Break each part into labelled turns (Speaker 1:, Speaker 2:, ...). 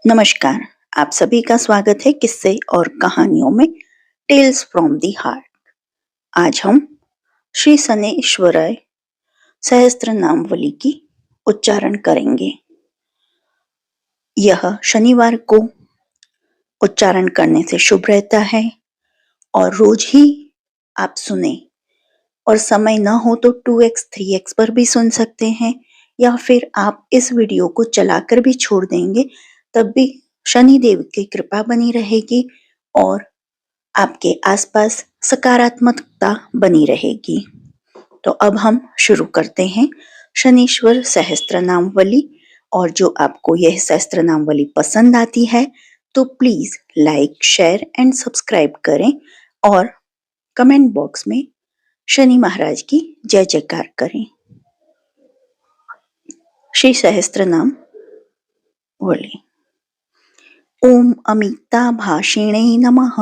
Speaker 1: नमस्कार। आप सभी का स्वागत है किस्से और कहानियों में टेल्स फ्रॉम दी हार्ट। आज हम श्री शनैश्वराय सहस्त्र नामवली की उच्चारण करेंगे। यह शनिवार को उच्चारण करने से शुभ रहता है और रोज ही आप सुने और समय ना हो तो 2x 3x पर भी सुन सकते हैं, या फिर आप इस वीडियो को चलाकर भी छोड़ देंगे तब भी शनिदेव की कृपा बनी रहेगी और आपके आसपास सकारात्मकता बनी रहेगी। तो अब हम शुरू करते हैं शनीश्वर सहस्त्र नामवली। और जो आपको यह सहस्त्र नामवली पसंद आती है तो please like, share and subscribe करें और कमेंट बॉक्स में शनि महाराज की जय जयकार करें। श्री सहस्त्र नाम वली। ओम अमिताभाषिणे नमः।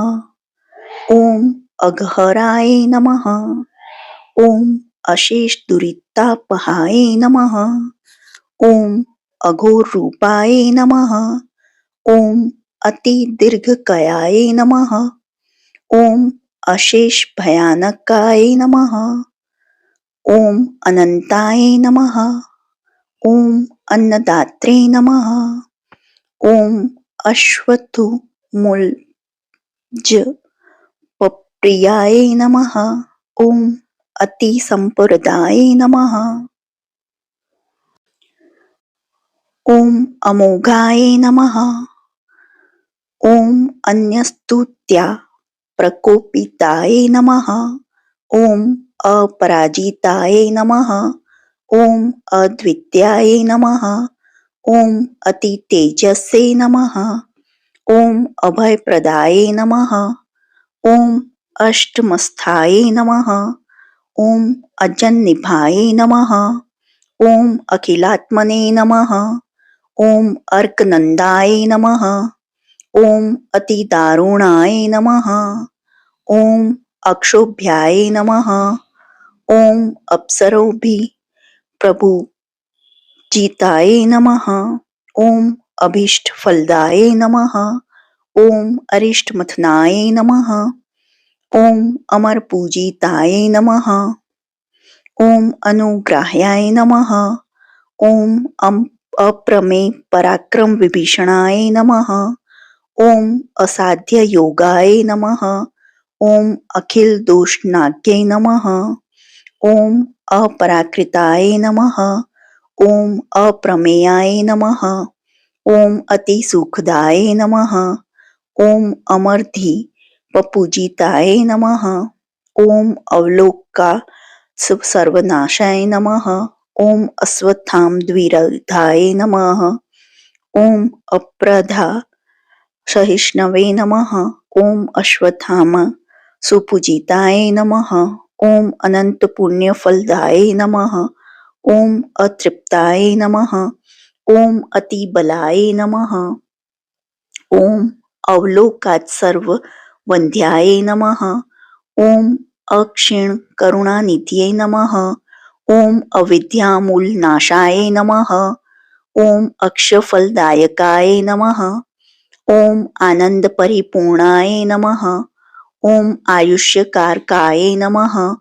Speaker 1: ओम अघहराय नमः। ओम अशेष दुरितापहाय नमः। ओम अघोर रूपाय नमः। ओम अति दीर्घकायाय नमः। ओम अशेष भयानकाय नमः। ओम अनंताय नमः। ओम अन्नदात्रे नमः। ओम अश्वत्थु मूलज प्रियाय नमः। ओम अति संप्रदाय नमः। ओम अमोघाय नमः। ओम अन्यस्तुत्या प्रकोपिताय नमः। ओम अपराजिताय नमः। ओम अद्वितीयाय नमः। ओम अति तेजसे नमः। ओम अभयप्रदाय नमः। ओम अष्टमस्थाय नमः। ओम अजन्निभाय नमः। ओम अखिलात्मने नमः। ओम अर्कनंदाय नमः। ओम अतिदारुणाय नमः। ओम अक्षोभ्याय नमः। ओम अप्सरोभि प्रभु जीताय नमः। ओम अभीष्ट फलदाय नमः। ओम अरिष्ट मथनाय नमः। ओम अमर पूजिताय नमः। ओम अनुग्राह्याय नमः। ओम अप्रमेय पराक्रम विभीषणाय नमः। ओम असाध्य योगाय नमः। ओम अखिल दोषनाज्ञे नमः। ओम अपराकृताय नमः। ओम अप्रमेयाय नमः। ओम अति सुखदाय नमः। ओम अमरधि पपूजिताय नमः। ओम अवलोका सर्वनाशाय नमः। ओम अश्वत्थाम द्विरधाय नमः। ओम अप्रधा सहिष्णवे नमः। ओम अश्वत्थाम सुपूजिताय नमः। ओम अनंत पुण्य फलदाय नमः। ओम अतृप्ताय नमः। ओम अति बलाय नमः। ओम अवलोकात् सर्व वंध्याय नमः। ओम अक्षीण करुणानिधये नमः। ओम अविद्यामूल नाशाय नमः। ओम अक्षफलदायकाय नमः। ओम आनंद परिपूर्णाय नमः। ओम आयुष्यकारकाय नमः।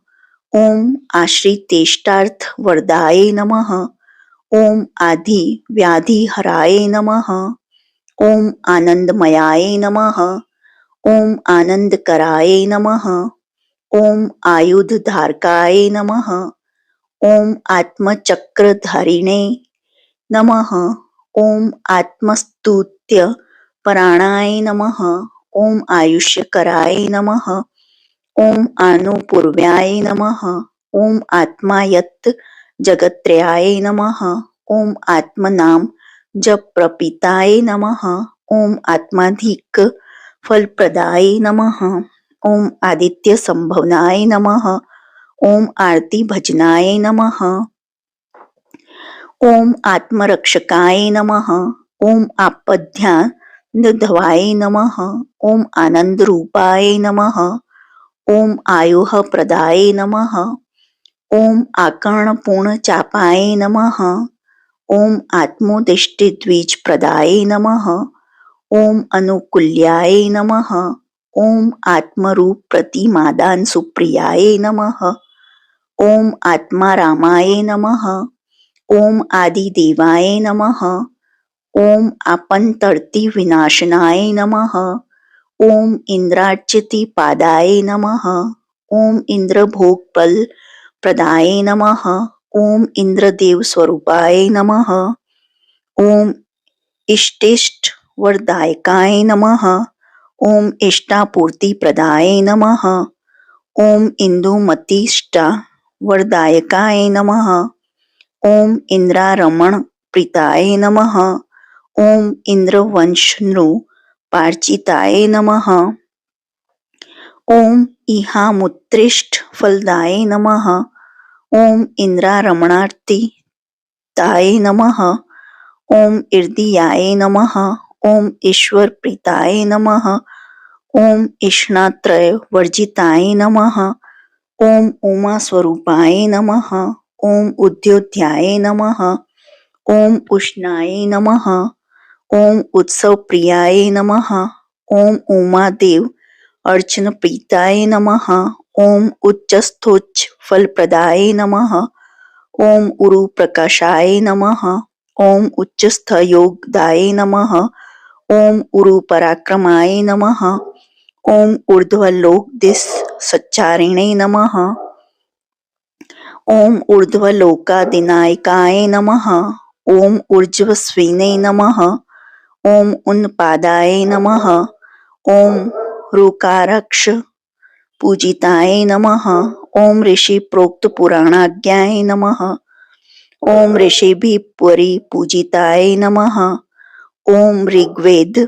Speaker 1: ओम आश्रितेष्टार्थ वरदाय नमः। ओम आदि व्याधि हराय नमः। ओम आनंदमयाय नमः। ओम आनंदकराय नमः। ओम आयुधधारकाय नमः। ओम आत्मचक्रधारिणे नमः। ओम आत्मस्तुत्य पराणाय नमः। ओम आयुष्यकराय नमः। ओम आनुपूर्व्याय नमः। ओम आत्मायत जगत्त्रयाय नमः। ओम आत्मनाम जप प्रपिताय नमः। ओम आत्माधिक फलप्रदाय नमः। ओम आदित्य संभवनाय नमः। ओम आरती भजनाय नमः। ओम आत्मरक्षकाय नमः। ओम आपद्यानधवाय नमः। ओम आनंद रूपाय नमः। ओम आयुः प्रदाय नमः। ओम आकर्णपूर्ण चापाय नमः। ओम आत्मोदिष्टि द्विज प्रदाय नमः। ओम अनुकूल्याय नमः। ओम आत्मरूप प्रतिमादान सुप्रियाय नमः। ओम आत्मारामाय नमः। ओम आदिदेवाय नमः। ओम आपन्तर्ति विनाशनाय नमः। ओम इंद्रार्चिति पादाय नमः। ओम इंद्रभोगपल प्रदाय नमः। ओम इंद्रदेव स्वरूपाय नमः। ओम इष्टिष्ट वरदायकाय नमः। ओम इष्टापूर्ति प्रदाय नमः। ओम इंदुमतीष्टा वरदायकाय नमः। ओम इंद्रारमण प्रीताय नमः। ओम इंद्रवंशनृ पार्चिताय नमः। ओम इहामुत्तिष्ठ फलदाय नमः। ओम इंद्रारमणार्तिताय नमः। ओम इर्दियाय नमः। ओम ईश्वर प्रीताय नमः। ओम इष्णात्रय वर्जिताय नमः। ओम उमा स्वरूपाय नमः। ओम उद्योध्याय नमः। ओम उष्णाय नमः। ओम उत्सव प्रियाय नमः। ओम उमादेव अर्चन प्रीताय नमः। ओम उच्चस्थोच्च फलप्रदाय नमः। ओम उरु प्रकाशाय नमः। ओम उच्चस्थ योगदाय नमः। ओम उरु पराक्रमाय नमः। ओम ऊर्ध्वलोक दिश सच्चारिणे नमः। ओम ऊर्ध्वलोकादिनायकाय नमः। ओम ऊर्ध्वस्विने नमः। ओम उन्पादाय नमः। ओम ऋकारक्ष पूजिताय नमः। ओम ऋषि प्रोक्त पुराणाज्ञाय नमः। ओम ऋषिभिः परिपूजिताय नमः। ओम ऋग्वेद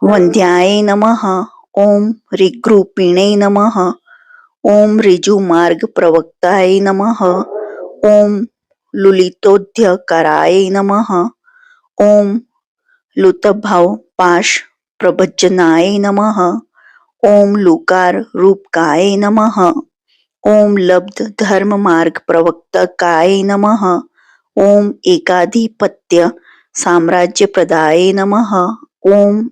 Speaker 1: वन्द्याय नमः। ओम ऋग्रूपिणे नमः। ओम ऋजुमार्ग प्रवक्ताय नमः। ओम लुलितोद्यकराय नमः। ओम लुतभाव पाश प्रभजनाय नमः। ओम लुकार रूपकाय नमः। ओम लब्ध धर्म मार्ग प्रवक्तकाय नमः। ओम एकाधिपत्य साम्राज्य प्रदाय नमः। ओम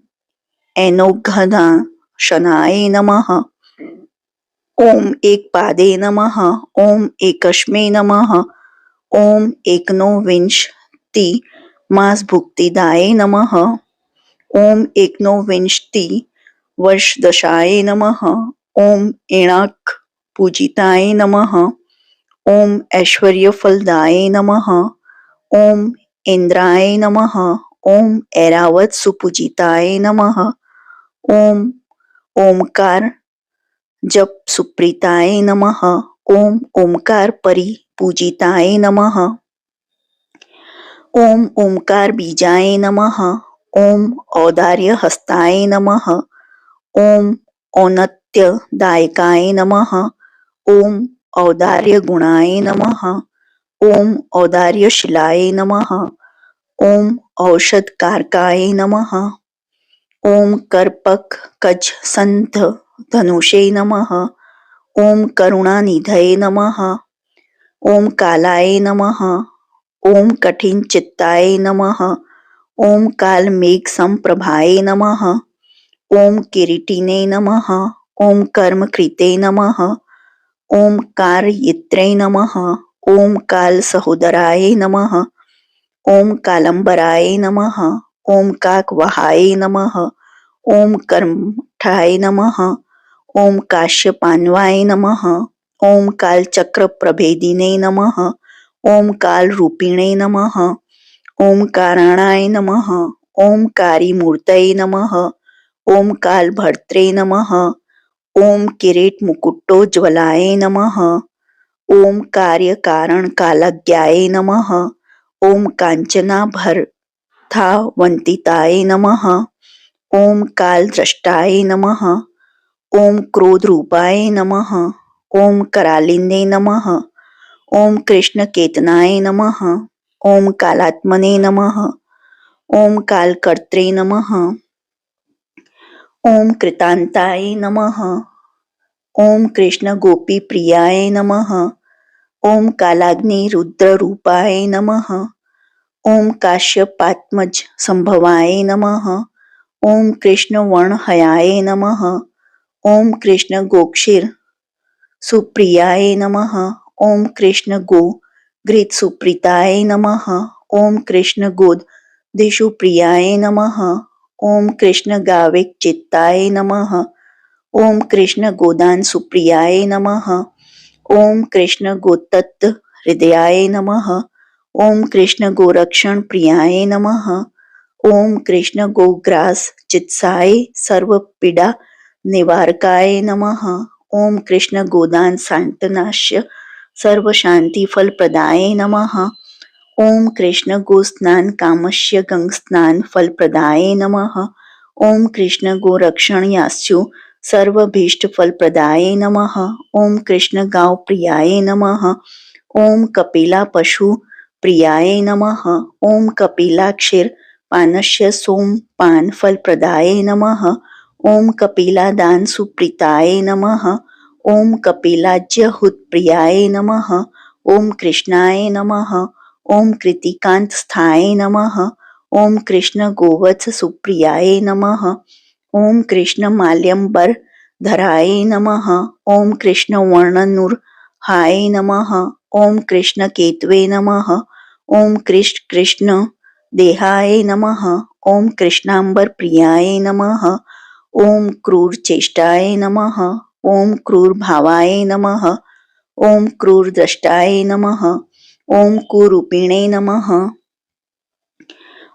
Speaker 1: एनोघनाशनाय नमः। ओम एकपादे नमः। ओम एकस्मै नमः। ओम एकनोविंशति मासभुक्तिदाय नमः। ओम एकनोविंशति वर्षदशाय नमः। ओम एणाक पूजिताय नमः। ओम ऐश्वर्यफलदाय नमः। ओम इंद्राय नमः। ओम ऐरावत सुपूजिताय नमः। ओम ओमकार जप सुप्रीताय नमः। ओम ओमकार परिपूजिताय नमः। ओम ओमकार बीजाय नमः। ओम औदार्य हस्ताय नमः। ओम औन्नत्यदायकाय नमः। ओम औदार्य गुणाय नमः। ओम औदार्यशिलाय नमः। ओम औषधकारकाय नमः। ओम कर्पक कज संध धनुषे नमः। ओम करुणानिधये नमः। ओम कालाय नमः। ओम कठिन चित्ताय नमः। ओम काल मेघ संप्रभाय नमः। ओम किरीटिने नमः। ओम कर्मकृते नमः। ओम कारयित्रे नमः। ओम काल सहोदराय नमः। ओम कालंबराय नमः। ओम काकवाहाय नमः। ओम कर्मठाय नमः। ओम काश्यपान्वाय नमः। ओम कालचक्र प्रभेदिने नमः। ओम कालरूपिणे नमः। ओम कारणाय नमः। ओम कारीमूर्तये नमः। ओम कालभर्त्रे नमः। ओम किरीट मुकुटोज्ज्वलाय नमः। ओम कार्यकारण कालज्ञाय नमः। ओम कांचनाभरथावंतिताय नमः। ओम कालद्रष्टाय नमः। ओम क्रोधरूपाय नमः। ओम करालिने नमः। ओम कृष्णकेतनाय नमः। ओम कालात्मने नमः। ओम कालकर्त्रे नमः। ओम कृतांताय नमः। ओम कृष्ण गोपी प्रियाय नमः। ओम कालाग्नि रुद्र रूपाय नमः। ओम काश्यपात्मज संभवाय नमः। ओम कृष्ण वर्णहयाय नमः। ओम कृष्ण गोक्षीर सुप्रियाय नमः। ओम कृष्ण गो घृत सुप्रीताय नमः। ओम कृष्ण गोद दिशुप्रियाय नमः। ओम कृष्ण गाविक चित्ताय नमः। ओम कृष्ण गोदान सुप्रियाय नमः। ओम कृष्ण गोतत्त हृदयाय नमः। ओम कृष्ण गोरक्षण प्रियाय नमः। ओम कृष्ण गोग्रास चित्साय सर्व पीड़ा निवारकाय नमः। ओम कृष्ण गोदान शांतनाश्य सर्व शांति फल प्रदाय नमः। ओम कृष्ण गोस्नान कामस्य गंग स्नान फल प्रदाय नमः। ओम कृष्ण गोरक्षण यास्यु सर्वभीष्ट फल प्रदाय नमः। ओम कृष्ण गाव प्रियाय नमः। ओम कपिला पशु प्रियाय नमः। ओम कपिला क्षीर पानस्य सोम पान फल प्रदाय नमः। ओम कपिला दान सुप्रीताय नमः। ओम कपिलाज्य हुत प्रियाय नमः। ओम कृष्णाय नमः। ओम कृतिकांत स्थाय नमः। ओम कृष्ण गोवत्स सुप्रियाय नमः। ओम कृष्ण माल्यंबर धराय नमः। ओम कृष्ण वर्णनुर हाय नमः। ओम कृष्ण केतवे नमः। ओम कृष्ण कृष्ण देहाय नमः। ओम कृष्णांबर प्रियाय नमः। ओम क्रूर चेष्टाय नमः। ओम क्रूर भावाय नमः। ओम क्रूर द्रष्टाय नमः। ओम कुरूपिणे नमः।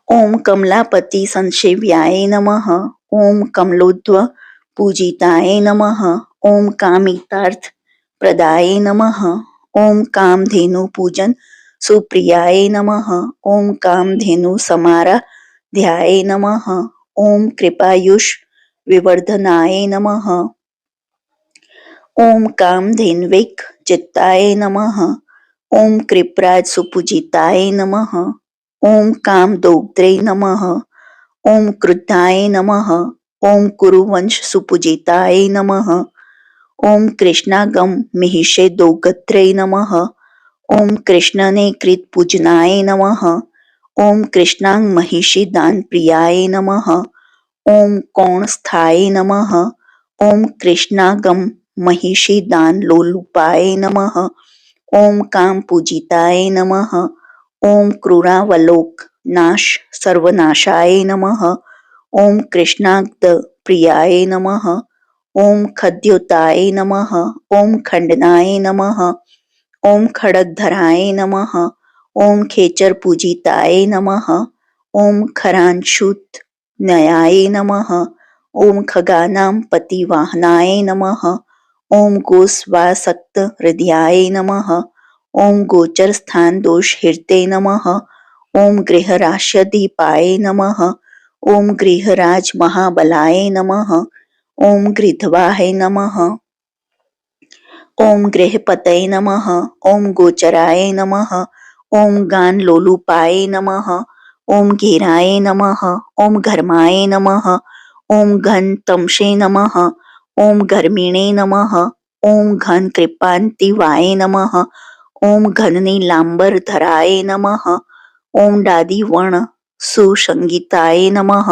Speaker 1: ओम कमलापति संसेव्याय नमः। ओम कमलोद्व पूजिताय नमः। ओम कामितार्थ प्रदाय नमः। ओम कामधेनु पूजन सुप्रियाय नमः। ओम कामधेनु समाराध्याय नमः। ओम कृपायुष विवर्धनाय नमः। ओम कामधेन्विक चित्ताय नमः। ओम कृपराज सुपूजिताय नमः। ओम कामदोग्ध्रे नमः। ओम क्रुद्धाय नमः। ओम कुरुवंश सुपूजिताय नमः। ओम कृष्णागम महिषे दोगत्रे नमः। ओम कृष्णने कृत पूजनाय नमः। ओम कृष्णांग महिषी दान प्रियाय नमः। ओम कौण स्थाय नमः। ओम कृष्णागम महिषी दान लोलुपाय नमः। ओम काम पूजिताय नमः। ओम क्रूरावलोक नाश सर्वनाशाय नमः। ओम कृष्णाग्ध प्रियाय नमः। ओम खद्योताय नमः। ओम खंडनाय नमः। ओम खड़गधराय नमः। ओम खेचर पूजिताय नमः। ओम खरांशुत नयाय नमः। ओम खगानां पतिवाहनाय नमः। ओम गोस्वासक्त हृदयाय नमः। ओम गोचर स्थान दोष हृते नमः। ओम गृहराश्यदीपाय नमः। ओम गृहराज महाबलाय नमः। ओम गृध्वाय नमः। ओम गृहपतये नमः। ओम गोचराय नमः। ओम गान लोलुपाय नमः। ओम घेराय नमः। ओम घर्माय नमः। ओम घन तमसे नमः। ओम घर्मिणे नमः। ओम घन कृपांतिवाय नमः। ओम घननी लांबर धराय नमः। ओम डादी वर्ण सुसंगीताय नमः।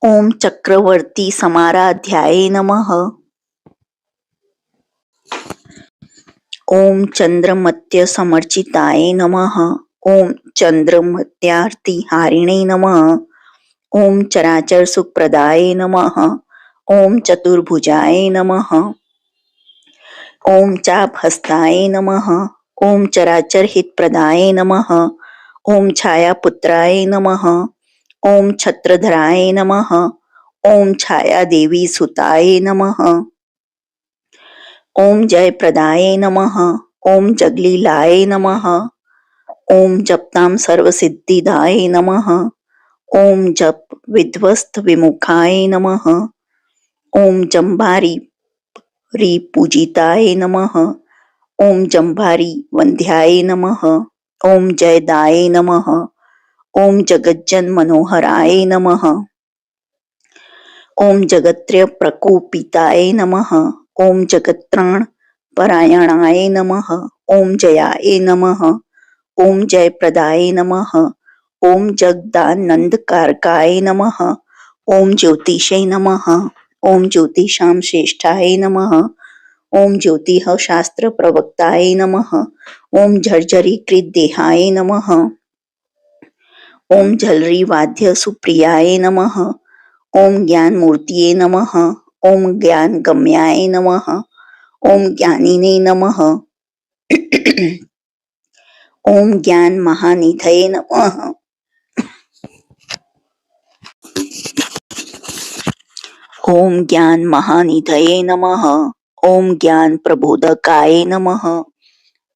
Speaker 1: ओम चक्रवर्ती समाराध्याय नमः। ओम चंद्रमत्य समर्चिताय नमः। ओम चंद्रमत्यार्ति हारिणे नमः। ओम चराचर सुखप्रदाय नमः। ओम चतुर्भुजाय नमः। ओम चापहस्ताय नमः। ओम चराचर हितप्रदाय नमः। ओम छायापुत्राय नमः। ओम छत्रधराय नमः। ओम छाया देवी सुताय नमः। ओम जयप्रदाय नमः। ओम जगलीलाय नमः। ओम जपताम सर्वसिद्धिदाय नमः। ओम जप विध्वस्त विमुखाय नमः। ओम जम्भारी पूजिताय नमः। ओम जम्भारी वंध्याय नमः। ओम जयदाय नमः। ओम जगज्जन मनोहराय नमः। ओम जगत्रय प्रकोपिताय नमः। ओम जगत्राण परायणाय नमः। ओम जयाय नमः। ओम जयप्रदाय नमः। ओम जगदानंदकारकाय नमः। ओम ज्योतिषे नमः। ओम ज्योतिषां श्रेष्ठाय नमः। ओम ज्योतिः शास्त्र प्रवक्ताय नमः। ओम झर्झरीकृत देहाय नमः। ओम झलरी वाद्य सुप्रियाय नमः। ओम ज्ञान मूर्तिये नमः। ओम ज्ञान गम्याय नमः। ओम ज्ञानिने नमः। ओम ज्ञान महानिधये नमः। ओम ज्ञान महानिधये नमः। ओम ज्ञान प्रबोधकाय नमः।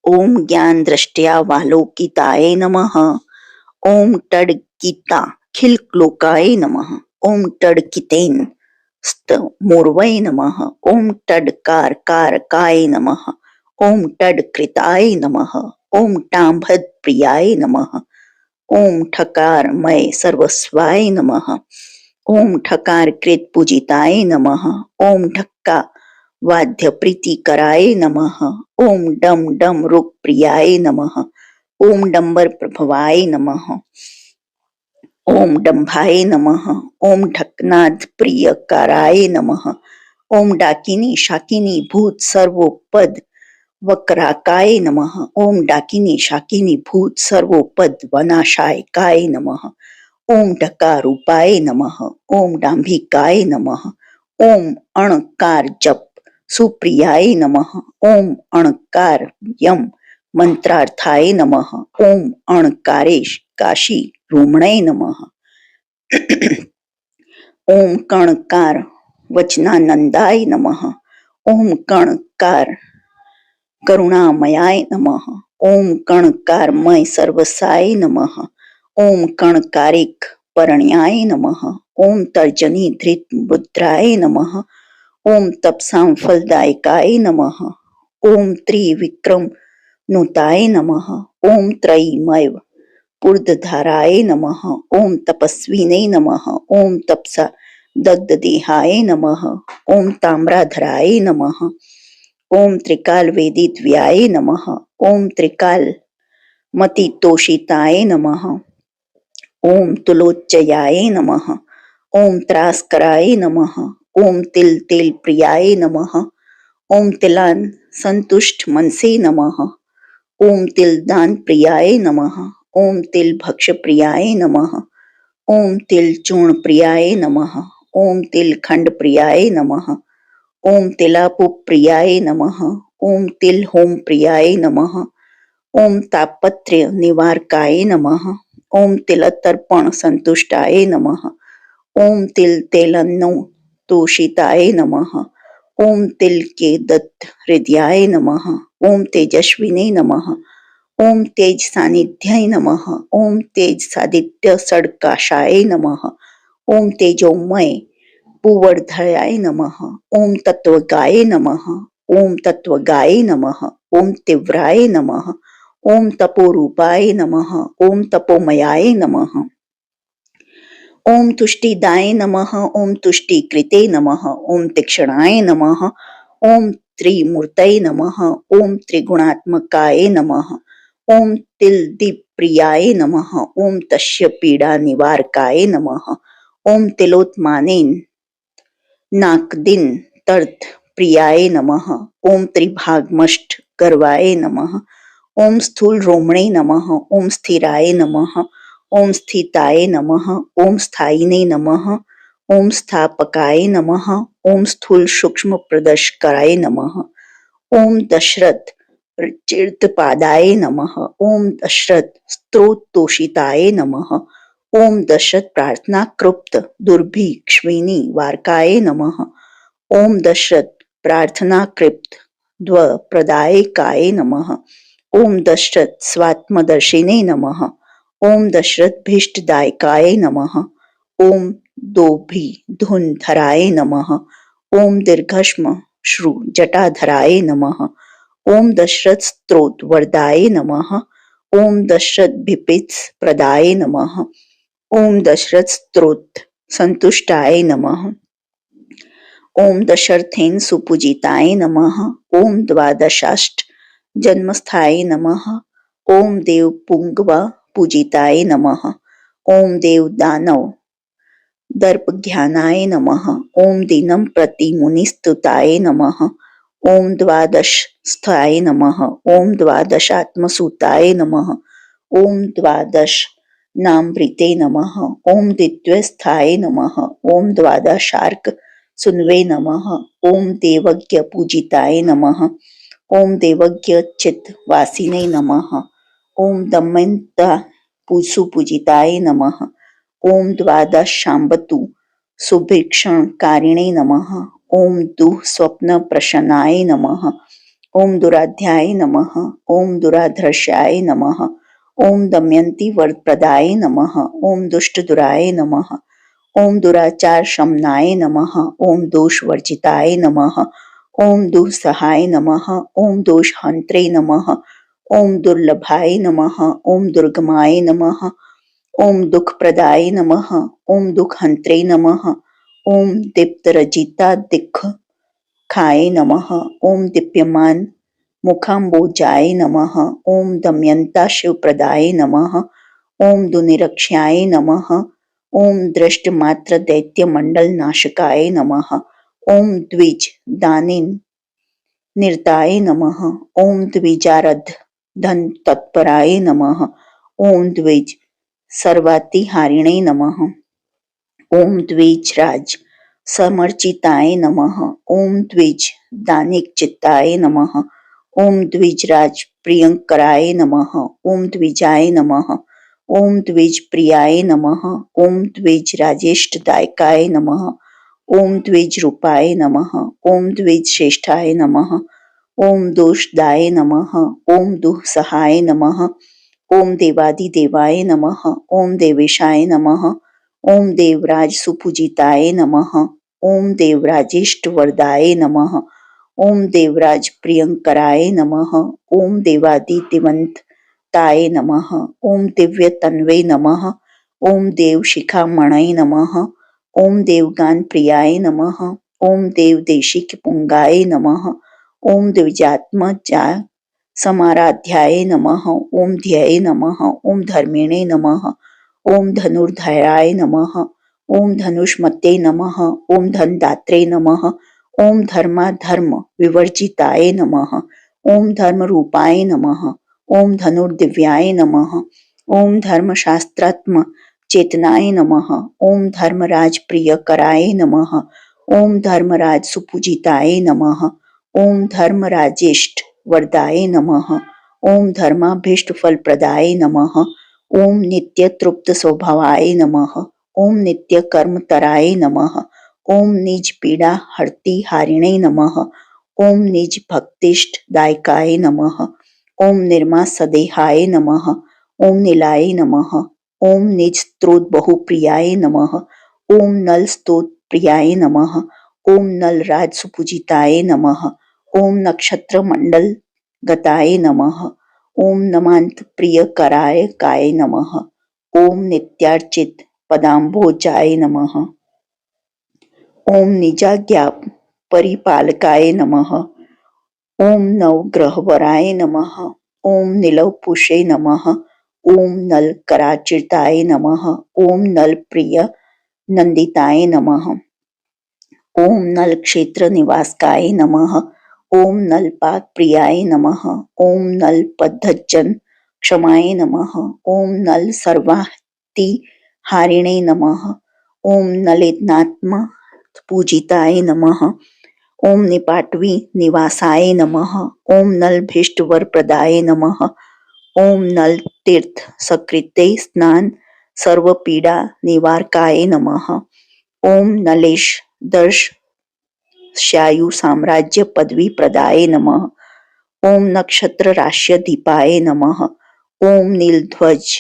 Speaker 1: ओम ज्ञान दृष्टया वालोकिताय नमः। ओम टडकिता खिलक्लोकाय नमः। ओम टडकितेन स्तमूर्वये नमः। ओम टडकार कारकाय नमः। ओम टडकृताय नमः। ओम टाम्भद प्रियाय नमः। ओम ठकारमय सर्वस्वाय नमः। ओम ठकारकृत पूजिताय नमः। ओम ढक्का वाद्य प्रीतिकराय नमः। ओम डम डम रुक प्रियाय नमः। ओम डंबर प्रभवाय नमः। ओम डंभाय नमः। ओम ढकनाद प्रियकाराय नमः। ओम डाकिनी शाकिनी भूत सर्वोपद वक्राकाय नमः। ओम डाकिनी शाकिनी भूत सर्वोपद वनाशाय काय नमः। ओम ढकारूपाय नमः। ओम डांभिकाय नमः। ओम अणकार जप सुप्रियाय नमः। ओम अणकार यम मंत्रार्थाय नमः। ओम अणकारेश काशी रूमणे नमः। ओम कणकार वचनानंदाय नमः। ओम कणकार करुणामयाय नमः। ओम कणकारमय सर्वसाय नमः। ओम कणकारिक परण्याय नमः। ओम तर्जनी धृत बुद्राय नमः। ओम तपसां फलदायकाय नमः। ओम त्रिविक्रम नुताय नमः। ओम त्रयीमय पूर्धधाराय नमः। ओम तपस्विने नमः। ओम तपसा दग्धदेहाय नमः। ओम ताम्राधराय नमः। ओम त्रिकाल वेदित व्याय नमः। ओम त्रिकाल मति तोषिताय नमः। ओम तुलोच्चयाय नमः। ओम त्रास्कराय नमः। ओम तिल तिल प्रियाय नमः। ओम तिलान संतुष्ट मनसे नमः। ओम तिलदान प्रियाय नमः। ओम तिल भक्ष प्रियाय नमः। ओम तिल चूर्ण प्रियाय नमः। ओम तिल खंड प्रियाय नमः। ओम तिलापु प्रियाय नमः। ओम तिल होम प्रियाय नमः। ओम तापत्र्य निवारकाय नमः। ओम तिलतर्पण संतुष्टाय नमः। ओम तिल तेलन्नो तोषिताय नमः। ओम तिल के दत्त हृदयाय नमः। ओम तेजस्विने नमः। ओम तेज सानिध्याय नमः। ओम तेज सादित्य सड़काशाय नमः। ओम तेजोमय पूवर्धयाय नमः। ओम तत्वगाय नमः। ओम तत्वगाय नमः। ओम तीव्राय नमः। ओम तपोरूपाय नमः। ओम तपोमयाय नमः। ओम तुष्टिदाय नमः। ओम तुष्टिकृते नमः। ओम तीक्ष्णाय नमः। ओम त्रिमूर्तये नमः। ओम त्रिगुणात्मकाय नमः। ओम तिलदीप्रियाय नमः। ओम तस्य पीडा निवारकाय नमः। ओम तिलोत्मानेन नाकदिन तर्थ प्रियाय नमः। ओम त्रिभागमष्ट गर्वाय नमः। ओम स्थूल रोमणे नमः। ओम स्थिराय नमः। ओम स्थिताय नमः। ओम स्थायिने नमः। ओम स्थापकाय नमः। ओम स्थूल सूक्ष्म प्रदर्शकाय नमः। ओम दशरथ चिर्तपादाय नमः। ओम दशरथ स्तोतोषिताय नमः। ओम दशरथ प्रार्थना कृप्त दुर्भिक्ष्विनी वारकाय नमः। ओम दशरथ प्रार्थना कृप्त द्व प्रदायकाय नमः। ओम दशरथ स्वात्मदर्शिने नमः। ओम दशरथ भीष्टदायकाय नमः। ओम दोभि धुनधराय नमः। ओम दीर्घश्म श्रु जटाधराय नमः। ओम दशरथ स्त्रोत वरदाय नमः। ओम दशरथ भिपित्स प्रदाय नमः। ओम दशरथ स्त्रोत संतुष्टाय नमः। ओम दशरथेन सुपूजिताय नमः। ओम द्वादशाष्ट जन्मस्थाय नमः। ओम देव पुंगव पूजिताय नमः। ओम देव दानव दर्पज्ञानाय नमः। ओम दीनं प्रति मुनिस्तुताय नमः। ओम द्वादशस्थाय नमः। ओम द्वादशात्मसुताय नमः। ओम द्वादश नामृते नमः। ओम द्वितीयस्थाय नमः। ओम द्वादशार्क सुनवे नमः। ओम देवज्ञ पूजिताय नमः। ओम देवज्ञ चित वासिने नमः। ओम दमयंता सुपूजिताय नमः। ओम द्वादश शांबतु सुभिक्षण कारिणे नमः। ओम दुःस्वप्न प्रशनाय नमः। ओम दुराध्याय नमः। ओम दुराधर्ष्याय नमः। ओम दमयंती वरप्रदाय नमः। ओम दुष्टदुराय नमः। ओम दुराचार शमनाय नमः। ओम दोषवर्जिताय नमः। ओम दुःसहाय नमः। ओम दोषहंत्रे नमः। ओम दुर्लभाय नमः। ओम दुर्गमाय नमः। ओम दुःखप्रदाय नमः। ओम दुःखहंत्रे नमः। ओम दीप्तरजिता दिक्ख खाय नमः। ओम दीप्यमान मुखाम्बोजाय नमः। ओम दमयंता शिवप्रदाय नमः। ओम दुनिरक्ष्याय नमः। ओम दृष्टमात्र दैत्य मंडल नाशकाय नमः। ओम द्विज दानिन निर्ताय नमः। ओम द्विजारध धन तत्पराय नमः। ओम द्विज सर्वातिहारिणे नमः। ओम द्विजराज समर्चिताय नमः। ओम द्विज दानिक चित्ताय नमः। ओम द्विजराज प्रियंकराय नमः। ओम द्विजाय नमः। ओम द्विज प्रियाय नमः। ओम द्विज राजेष्टदायकाय नमः। ओम द्विज रूपाय नमः। ओम द्विज श्रेष्ठाय नमः। ओम दोषदाय नमः। ओम दुःसहाय नमः। ओम देवादिदेवाय नमः। ओम देवेशाय नमः। ओम देवराज सुपूजिताय नमः। ओम देवराजिष्ट वरदाय नमः। ओम देवराज प्रियंकराय नमः। ओम देवादिदेवंताय नमः। ओम दिव्य तन्वे नमः। ओम देव शिखामणय नमः। ओम देवगान प्रियाय नमः। ओम देव देशिक पुंगाय नमः। ओम द्विजात्मजा समाराध्याय नमः। ओम ध्यये नमः। ओम धर्मिणे नमः। ओम धनुर्धराय नमः। ओम धनुष्मते नमः। ओम धनदात्रे नमः। ओम धर्माधर्म विवर्जिताय नमः। ओम धर्मरूपाय नमः। ओम धनुर्दिव्याय नमः। ओम धर्मशास्त्रात्म चेतनाय नमः। ओम धर्मराज प्रियकराय नमः। ओम धर्मराज सुपूजिताय नमः। ओम धर्मराजेष्ट वरदाय नमः। ओम धर्माभीष्ट फलप्रदाय नमः। ओम नित्य तृप्त स्वभावाय नमः। ओम नित्य कर्मतराय नमः। ओम निज पीड़ा हरति हारिणे नमः। ओम निज भक्तिष्ठ दायकाय नमः। ओम निर्मा सदेहाय नमः। ओम निलाय नमः। ओम निज स्त्रोत बहुप्रियाय नमः। ओम नल स्तोत प्रियाय नमः। ओम नल राज सुपूजिताय नमः। ओम नक्षत्र मंडल गताय नमः। ओम नमांत प्रिय कराय काय नमः। ओम नित्यार्चित पदाम्भोजाय नमः। ओम निजाज्ञा परिपालकाय नमः। ओम नवग्रहवराय नमः। ओम नीलवपुषे नमः। ओम नल कराचिताय नमः। ओम नल प्रिय नंदिताय नमः। ओम नल क्षेत्र निवासकाय नमः। ओम नलपाक प्रियाय नमः। ओम नल पद्धज्जन क्षमाय नमः। ओम नल सर्वाति हारिणे नमः। ओम नलिनात्मा पूजिताय नमः। ओम निपाटवी निवासाय नमः। ओम नल भीष्ट वर प्रदाय नमः। ओम नल तीर्थ सकृते स्नान सर्व पीड़ा निवारकाय नमः। ओम नलेश दर्श शायु साम्राज्य पदवी प्रदाय नमः। ओम नक्षत्र राश्य दीपाय नमः। ओम नीलध्वज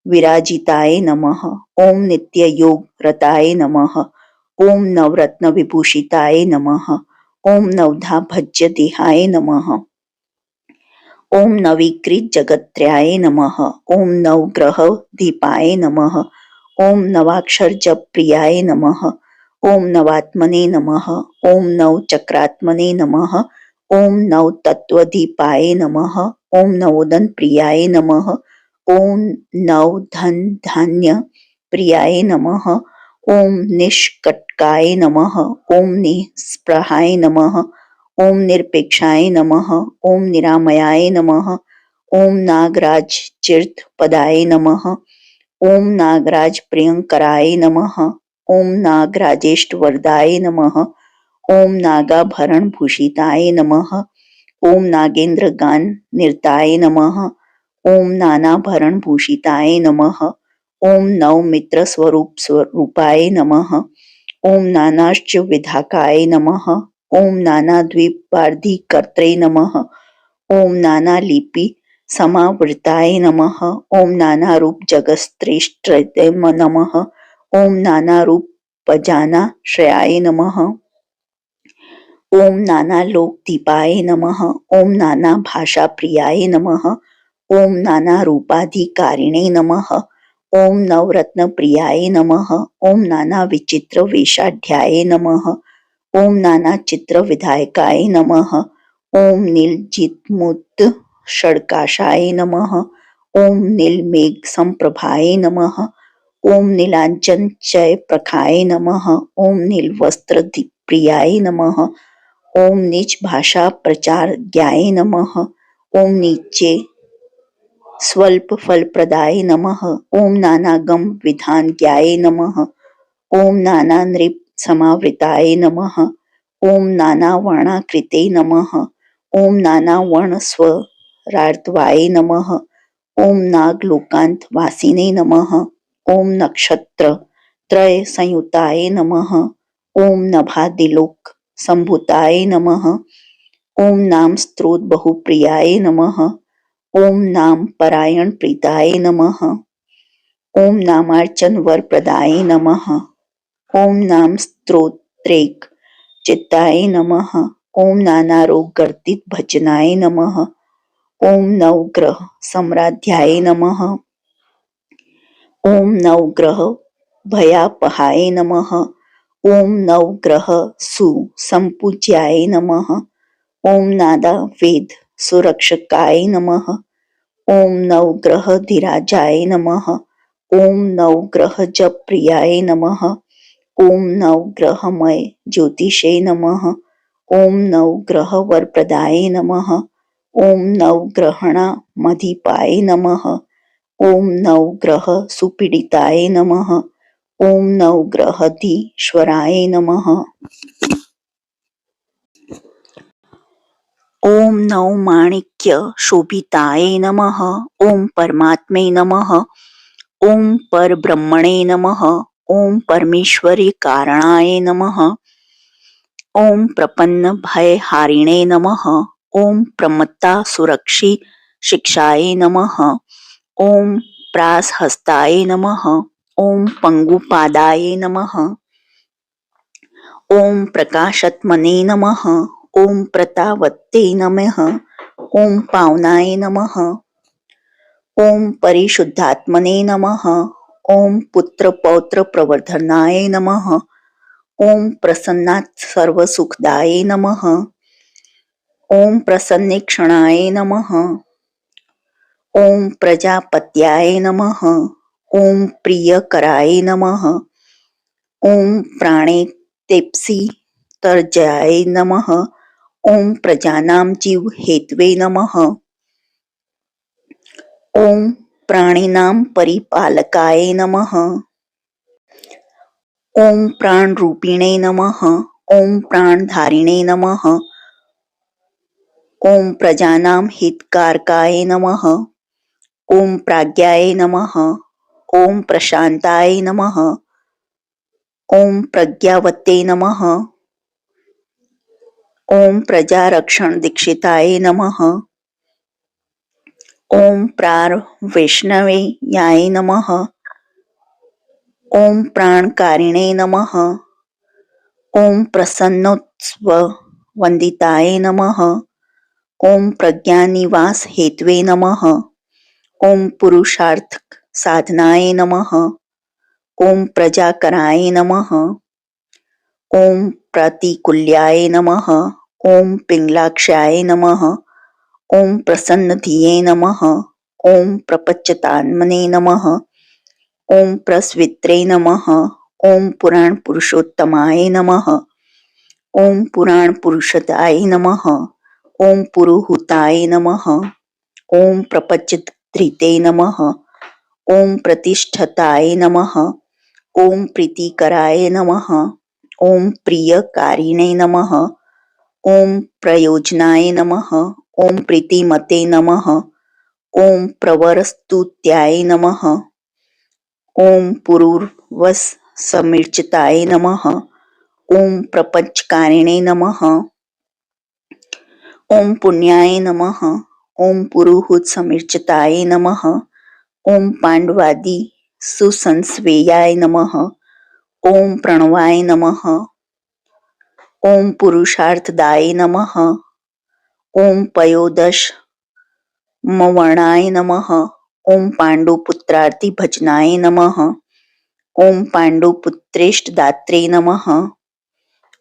Speaker 1: विराजिताय नमः। ओम नित्य योग रताय नमः। ओम नवरत्न विभूषिताय नमः। ओम नवधा भज्य देहाय नमः। ओम नवीकृत जगत्र्याय नमः। ओम नवग्रह दीपाय नमः। ओम नवाक्षर जप प्रियाय नमः। ओम नवात्मने नमः। ओम नवचक्रात्मने नमः। ओम नव तत्वदीपाय नमः। ओम नवोदन प्रियाय नमः। ओम नव धन धान्य प्रियाय नमः। ओम निष्कटकाय नमः। ओम निस्पृहाय नमः। ओम निरपेक्षाय नमः। ओम निरामयाय नमः। ओम नागराज चिर्त पदाय नमः। ओम नागराज प्रियंकराय नमः। ओम नागराजेष्ट वरदाय नमः। ओम नागाभरण भूषिताय नमः। ओम नागेंद्र गान निरताय नमः। ओम नानाभरण भूषिताय नमः। ओम नव मित्र स्वरूप स्वरूपाय नमः। ओम नानाश्च विधाकाय नमः। ओम नाना द्वीपार्धी कर्त्रे नमः। ओम नाना लिपि समावृताय नमः। ओम नाना रूप जगत्श्रेष्ठाय नमः। ओम नाना रूप पजाना श्रेयाय नमः। ओम नाना लोक दीपाय नमः। ओम नाना भाषा प्रियाय नमः। ओम नाना रूपाधिकारिणे नमः। ओम नवरत्न प्रियाय नमः। ओम नाना विचित्र वेशाढ्याय नमः। ओम नाना चित्र विधायकाय नमः। ओम नीलजितमुक्त षडकाशाय नमः। ओम नीलमेघ संप्रभाय नमः। ओम नीलांचन चय प्रखाय नमः। ओम नीलवस्त्र प्रियाय नमः। ओम नीच भाषा प्रचार ज्ञाय नमः। ओम नीचे स्वल्प फल प्रदाय नमः। ओम नानागम विधान ज्ञाय नमः। ओम नाना नृप समावृताय नमः। ओम नाना वर्णाकृते नमः। ओम नाना वर्ण स्वरार्तवाय नमः। ओम नागलोकांत वासिने नमः। ओम नक्षत्र त्रय संयुताय नमः। ओम नभादिलोक संभूताय नमः। ओम नाम स्त्रोत बहुप्रियाय नमः। ओम नाम परायण प्रीताय नमः। ओम नामार्चन वर प्रदाय नमः। ओम नाम स्तोत्रेक चित्ताय नमः। ओम नाना रोग गर्दित भजनाय नमः। ओम नवग्रह सम्राध्याय नमः। ओम नवग्रह भयापहाय नमः। ओम नवग्रह सुसंपूज्याय नमः। ओम नादा वेद सुरक्षकाय नमः। ओम नवग्रह धीराजाय नमः। ओम नवग्रह जप प्रियाय नमः। ओम नवग्रहमय ज्योतिषे नमः। ओम नवग्रह वरप्रदाय नमः। ओम नवग्रहणा मधिपाय नमः। ओम नवग्रह सुपीडिताय नमः। ओम नवग्रहधीश्वराय नमः। ओम नव माणिक्य शोभिताय नमः। ओम परमात्मे नमः। ओम परब्रह्मणे नमः। ओम परमेश्वरी कारणाय नमः। ओम प्रपन्न भयहारिणे नमः। ओम प्रमत्ता सुरक्षी शिक्षाय नमः। ओम प्रासहस्ताय नमः। ओम पंगुपादाय नमः। ओम प्रकाशत्मने नमः। ओम प्रतावत्ते नमः। ओम पावनाय नमः। ओम परिशुद्धात्मने नमः। ओम पुत्र पौत्र प्रवर्धनाय नमः। ओम प्रसन्नात् सर्वसुखदाय नमः। ओम प्रसन्नेक्षणाय नमः। ओम प्रजापत्याय नमः। ओम प्रियकराय नमः। ओम प्राणेतेप्सि तर्जयाय नमः। ओम प्रजानां जीव हेतवे नमः। ओम प्राणिनां परिपालकाय नमः। ओम प्राणरूपिणे नमः। ओम प्राणधारिणे नमः। ओम प्रजानां हितकारकाय नमः। ओम प्राज्ञाय नमः। ओम प्रशांताय नमः। ओम प्रज्ञावते नमः। ओम प्रजारक्षण दीक्षिताय नमः। ओम प्राण याय नमः। ओम प्राणकारिणे नमः। ओम प्रसन्नोत्सव वंदिताय नमः। ओम प्रज्ञानिवास हेतवे नमः। ओम पुरुषार्थ साधनाय नमः। ओम प्रजाकराय नमः। ओम प्रतिकुल्याय नमः। ओम पिंगलाक्षाय नमः। ओम प्रसन्नधिये नमः। ओम प्रपच्यतात्मने नमः। ओम प्रस्वित्रे नमः। ओम पुराण पुरुषोत्तमाय नमः। ओम पुराण पुरुषताय नमः। ओम पुरुहूताय नमः। ओम प्रपच्यधृते नमः। ओम प्रतिष्ठताय नमः। ओम प्रीतिकराय नमः। ओम प्रियकारिणे नमः। ओम प्रयोजनाय नमः। ओम प्रीतिमते नमः। ओम प्रवरस्तुत्याय नमः। ओम पुरूर्वस समीर्चिताय नमः। ओम प्रपंचकारिणे नमः। ओम पुण्याय नमः। ओम पुरुहूत समीर्चिताय नमः। ओम पांडवादि सुसंस्वेयाय नमः। ओम प्रणवाय नमः। ओम पुरुषार्थदाय नमः। ओम पयोदश मवर्णाय नमः। ओम पांडुपुत्रार्ति भजनाय नमः। ओम पांडुपुत्रेष्टदात्रे नमः।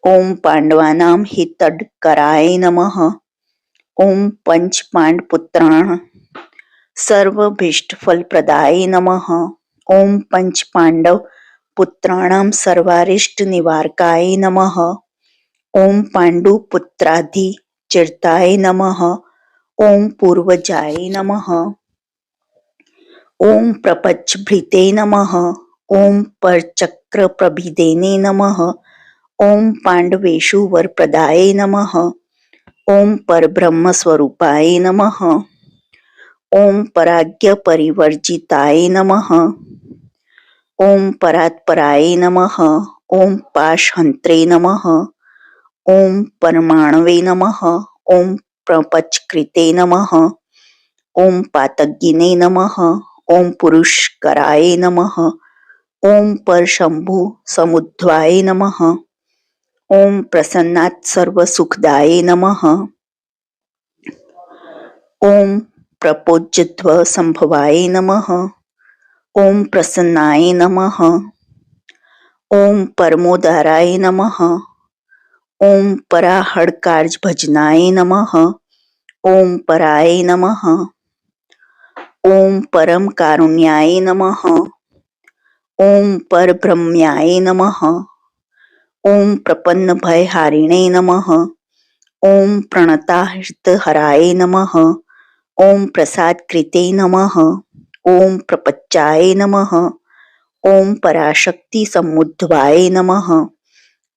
Speaker 1: ओम पांडवानां हितडकराय नमः। ओम पंच पांडपुत्राण सर्वभीष्टफलप्रदाय नमः। ओम पंच पांडव पुत्राणां सर्वारिष्ट निवारकाय नमः। ओम पांडुपुत्राधिचिरताय नमः। ओम पूर्वजाय नमः। ओम प्रपंचभृते नमः। ओम परचक्रप्रभिदेने नमः। ओम पांडवेषु वरप्रदाय नमः। ओम परब्रह्मस्वरूपाय नमः। ओम पराज्ञपरिवर्जिताय नमः। ओम परात्पराय नमः। ओम पाशहन्त्रे नमः। ओम परमाणवे नमः। ओम प्रपंचकृते नमः। ओम पातज्ञिने नमः। ओम पुरुषकराय नमः। ओम परशंभु समुद्ध्वाय नमः। ओम प्रसन्नात् सर्वसुखदाय नमः। ओम प्रपोज्यध्व संभवाय नमः। ओम प्रसन्नाय नमः। ओम परमोदाराय नमः। ओम पराहड़कार्यभजनाय नमः। ओम पराय नमः। ओम परम कारुण्याय नमः। ओम परब्रह्म्याय नमः। ओम प्रपन्नभयहारिणे नमः। ओम प्रणताहृतहराय नमः। ओम प्रसादकृते नमः। ओम प्रपच्चाय नमः। ओम पराशक्ति समुद्भवाय नमः।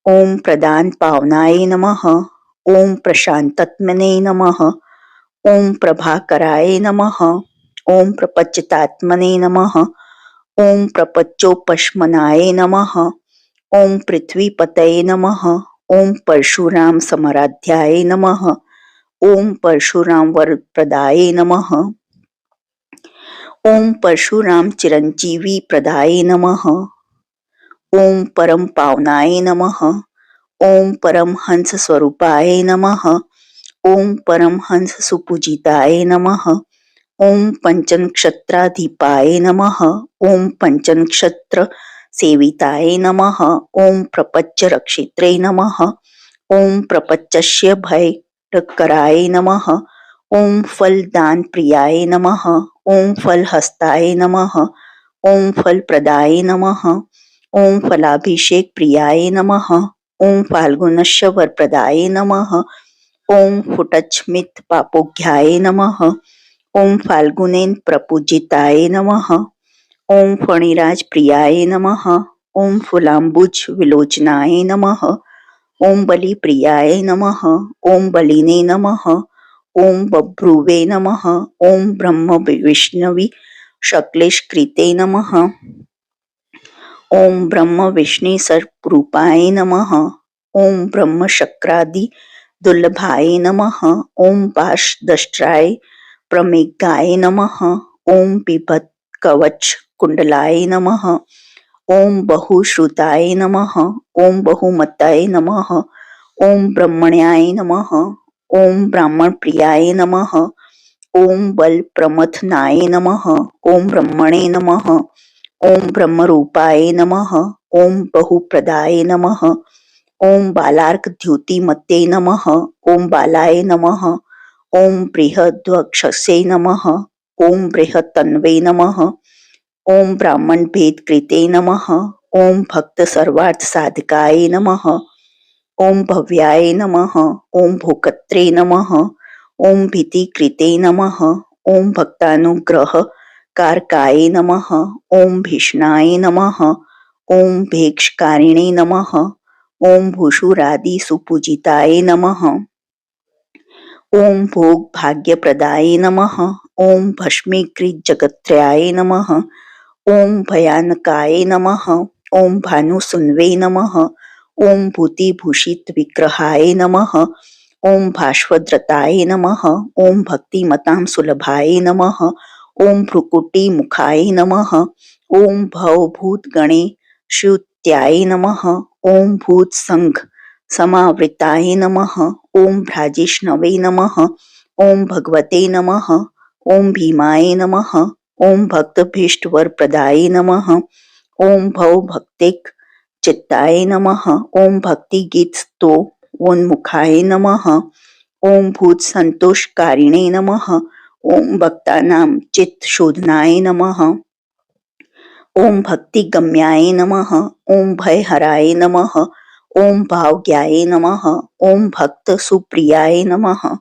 Speaker 1: ओम प्रदान पावनाय नमः। ओम प्रशांतात्मने नमः। ओम प्रभाकराय नमः। ओम प्रपच्यतात्मने नमः। ओम प्रपच्चोपशमनाय नमः। ओम पृथ्वीपतये नमः। ओम परशुराम समराध्याय नमः। ओम परशुराम वरप्रदाय नमः। ओम परशुराम चिरंजीवी प्रदाय नमः। ओम परम पावनाय नमः। ओम परमहंस स्वरूपाय नमः। ओम परमहंस सुपूजिताय नमः। ओम पंचनक्षत्राधिपाय नमः। ओम पंचनक्षत्र सेविताय नमः। ओम प्रपच्च रक्षित्रे नमः। ओम प्रपच्चस्य भयकराय नमः। ओम फलदान प्रियाय नमः। ओम फलहस्ताय नमः। ओम फलप्रदाय नमः। ओम फलाभिषेक प्रियाय नमः। ओम फाल्गुनस्य वरप्रदाय नमः। ओम फुटच्छमित पापोघ्याय नमः। ओम फाल्गुनेन प्रपूजिताय नमः। ओम फणिराज प्रियाय नमः। ओम फुलाम्बुज विलोचनाय नमः। ओम बलि प्रियाय नमः। ओम बलिने नमः। ओम बभ्रुवे नमः। ओम ब्रह्म विष्णवी शक्लेशकृते नमः। ओम ब्रह्म विष्णु सर्वरूपाय नमः। ओम ब्रह्म शक्रादि दुर्लभाय नमः। ओम पाशदष्ट्राय प्रमेगाय नमः। ओम बिभत् कवच कुंडलाय नमः। ओम बहुश्रुताय नमः। ओम बहुमताय नमः। ओम ब्रह्मण्याय नमः। ओम ब्राह्मण प्रियाय नमः। ओम बल प्रमथनाय नमः। ओम ब्रह्मणे नमः। ओम ब्रह्मरूपाय नमः। ओम बहुप्रदाय नमः। ओम बालार्कद्युतिमते नमः। ओम बालाय नमः। ओम बृहद्वक्षसे नमः। ओम बृहत्तन्वे नमः। ओम ब्राह्मण भेदकृते नमः। ओम भक्त सर्वार्थ साधकाय नमः। ओम भव्याय नमः। ओम भोक्त्रे नमः। ओम भीतिकृते नमः। ओम भक्तानुग्रह कारकाय नमः। ओम भीष्णाय नमः। ओम भेक्षकारिणे नमः। ओम भूषुरादि सुपूजिताय नमः। ओम भोग भाग्यप्रदाय नमः। ओम भस्मीकृत जगत्त्रयाय नमः। ओम भयानकाय नमः। ओम भानुसुन्वे नमः। ओम भूतिभूषित विग्रहाय नमः। ओम भास्वद्रताय नमः। ओम भक्तिमतां सुलभाय नमः। ओम भ्रुकुटी मुखाय नमः। ओम भवभूतगणेशुत्याय नमः। ओम भूतसंघ समावृताय नमः। ओम भ्राजिष्णवे नमः। ओम भगवते नमः। ओम भीमाय नमः। ओम भक्तभीष्टवरप्रदाय नमः। ओम भवभक्तिक चित्ताय नमः। ओम भक्तिगीतस्तोन्मुखाय नमः। ओम भूतसंतोषकारिणे नमः। ओम भक्तानां चित्तशोधनाय नमः। ओम भक्तिगम्याय नमः। ओम भयहराय नमः। ओम भावज्ञाय नमः। ओम भक्तसुप्रियाय नमः।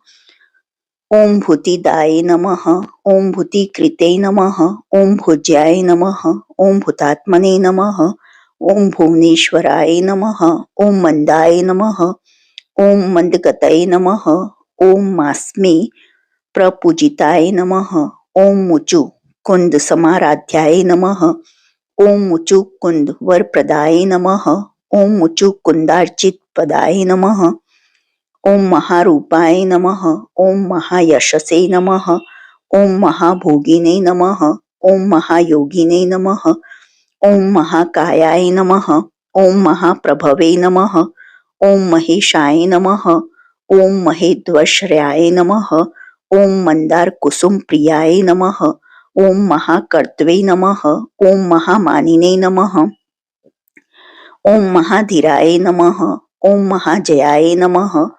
Speaker 1: ओम भूतिदाय नमः। ओम भूतिकृते नमः। ओम भोज्याय नमः। ओम भूतात्मने नमः। ओम भुवनेश्वराय नमः। ओम मंदाय नमः। ओम मंदगतये नमः। ओम मास्मे प्रपूजिताय नमः। ओम मुचु कुंद समाराध्याय नमः। ओम मुचु कुंद वरप्रदाय नमः। ओम मुचु कुंदार्चित पदाय नमः। ओम महारूपाय नमः। ओम महायशसे नमः। ओम महाभोगिने नमः। ओम महायोगिने नमः। ओम महाकायाय नमः। ओम महाप्रभवे नमः। ओम महेशाय नमः। ओम महेद्वश्र्याय नमः। ओम मंदार कुसुम प्रियाय नमः। ओम महाकर्तवे नमः। ओम महामानिने नमः। ओम महाधीराय नमः। ओम महाजयाय नमः।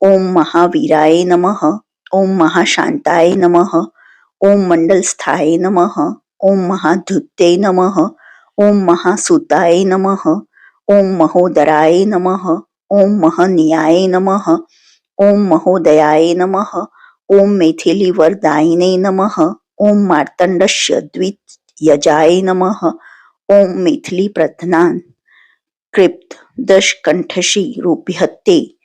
Speaker 1: ओम महावीराय नमः। ओम महाशांताय नमः। ओम मंडलस्थाय नमः। ओम महाधुत्ते नमः। ओम महासुताय नमः। ओम महोदराय नमः। ओम महनीयाय नमः। ओम महोदयाय नमः। ओम मैथिलीवरदायिने नमः। ओम मार्तंडस्य द्वितयजाय नमः। ओम मैथिली प्रथनान कृप्त दशकंठशी रूपिहत्ते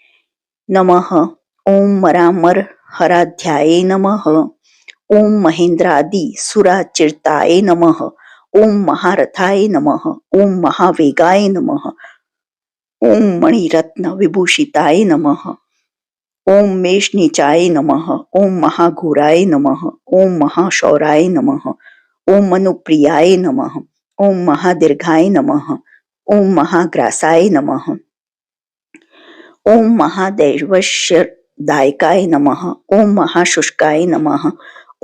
Speaker 1: नमः। ओम मरामर हराध्याय नमः। ओम महेंद्रादि सुराचिरताय नमः। ओम महारथाय नमः। ओम महावेगाय नमः। ओम मणिरत्न विभूषिताय नमः। ओम मेषनीचाय नमः। ओम महाघोराय नमः। ओम महाशौराय नमः। ओम मनुप्रियाय नमः। ओम महादीर्घाय नमः। ओम महाग्रासाय नमः। ओम महादैवश्यदायकाय नमः। ओम महाशुष्काय नमः।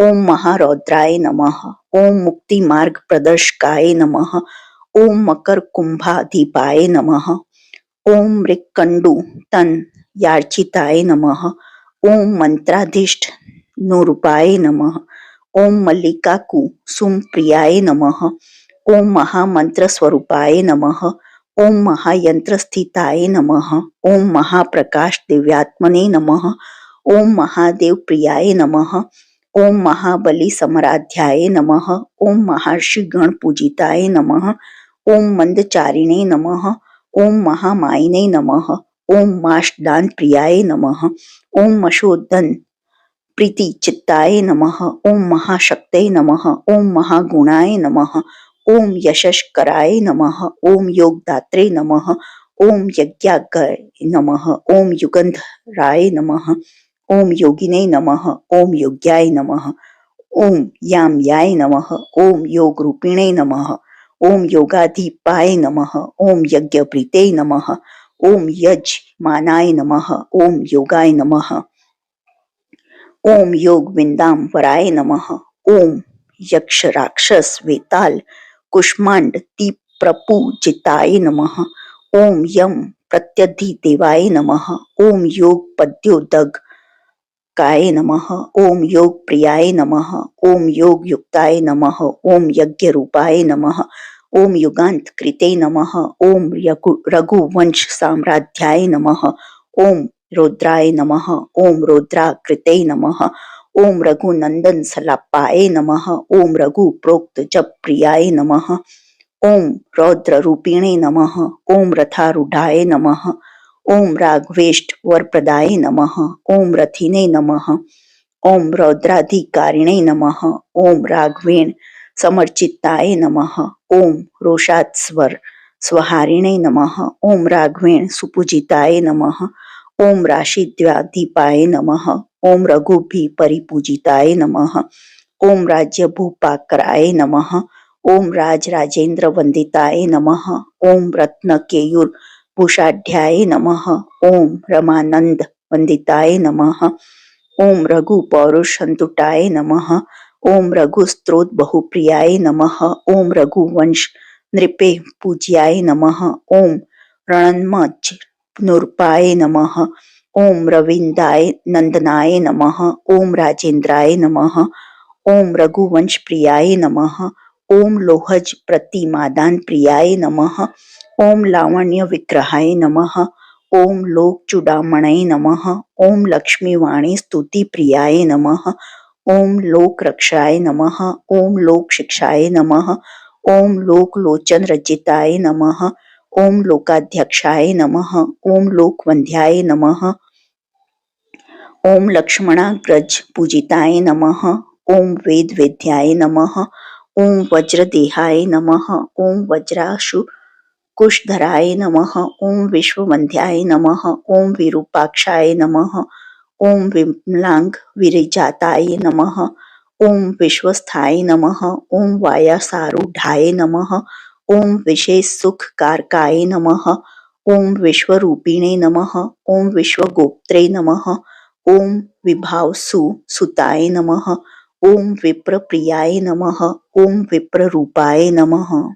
Speaker 1: ओम महारौद्राय नमः। ओम मुक्ति मार्ग प्रदर्शकाय नमः। ओम मकर कुंभाधिपाय नमः। ओम मृक्कंडु तन यार्चिताय नमः। ओम मंत्राधीष्ट नूरूपाय नमः। ओम मल्लिकाकु सुमप्रियाय नमः। ओम महामंत्र स्वरूपाय नमः। ओम महायंत्र स्थिताय नमः। ओम महाप्रकाश दिव्यात्मने नमः। ओम महादेव प्रियाय नमः। ओम महाबली समराध्याय नमः। ओम महर्षि गण पूजिताय नमः। ओम मंदचारिणे नमः। ओम महामायिने नमः। ओम माष्टदान प्रियाय नमः। ओम मशोदन प्रीति चित्ताय नमः। ओम महाशक्तये नमः। ओम महागुणाय नमः। ओम यशस्कराय नमः। ओम योगदात्रे नमः। ओम यज्ञाग्गाय नमः। ओम युगंधराय नमः। ओम योगिने नमः। ओम योग्याय नमः। ओम याम्याय नमः। ओम योगरूपिणे नमः। ओम योगाधिपाय नमः। ओम यज्ञप्रीते नमः। ओम यजमानाय नमः। ओम योगाय नमः। ओम योग विंदांबराय नमः। ओम यक्ष राक्षस वेताल कुष्मांड प्रपूजिताय नमः। ओम यम प्रत्यधिदेवाय नमः। ओम योग पद्योदग काय नमः। ओम योग प्रियाय नमः। ओम योग युक्ताय नमः। ओम यज्ञ रूपाय नमः। ओम युगांत कृते नमः। ओम रघुवंश साम्राध्याय नमः। ओम रुद्राय नमः। ओम रुद्राकृते नमः। ओम रघुनंदन सलापाय नमः। ओम रघु प्रोक्त जप प्रियाय नमः। ओम रौद्र रूपिणे नमः। ओम रथारूढ़ाय नमः। ओम राघवेष्ट वरप्रदाय नमः। ओम रथिने नमः। ओम रौद्राधिकारिणे नमः। ओम राघवेण समर्चिताय नमः। ओम रोषात्स्वर स्वहारिणे नमः। ओम राघवेण सुपूजिताय नमः। ओम राशिद्वादीपाय नमः। ओम रघुभि परिपूजिताय नमः। ओम राज्य भूपाकराय नमः। ओम राजराजेंद्र वंदिताय नमः। ओम रत्न केयूर भूषाढ्याय नमः। ओम रमानंद वंदिताय नमः। ओम रघु पौरुष संतुटाय नमः। ओम रघु स्त्रोत बहुप्रियाय नमः। ओम रघुवंश नृपे पूज्याय नमः। ओम रणन्मच नूर्पाय नमः। ओम रविंदाय नंदनाय नमः। ओम राजेंद्राय नमः। ओम रघुवंश प्रियाय नमः। ओम लोहज प्रतिमादान प्रियाय नमः। ओम लावण्य विग्रहाय नमः। ओम लोक चूडामणय नमः। ओम लक्ष्मी वाणी स्तुति प्रियाय नमः। ओम लोक रक्षाय नमः। ओम लोक शिक्षाय नमः। ओम लोक लोचन रजिताय नमः। ओम लोकाध्यक्षाय नमः। ओम लोक वंध्याय नमः। ओम लक्ष्मणाग्रज पूजिताय नमः। ओम वेद वेद्याय नमः। ओम वज्रदेहाय नमः। ओम वज्राशु कुशधराय नमः। ओम विश्ववंध्याय नमः। ओम विरूपाक्षाय नमः। ओम विमलांग विरिजाताय नमः। ओम विश्वस्थाय नमः। ओम वायासारूढ़ाय नमः। ओम विशेष सुख कारकाय नमः। ओम विश्वरूपिणे नमः। ओम विश्वगोप्त्रे नमः। ओम विभावसु सुताय नमः। ओम विप्र प्रियाय नमः। ओम विप्र रूपाय नमः।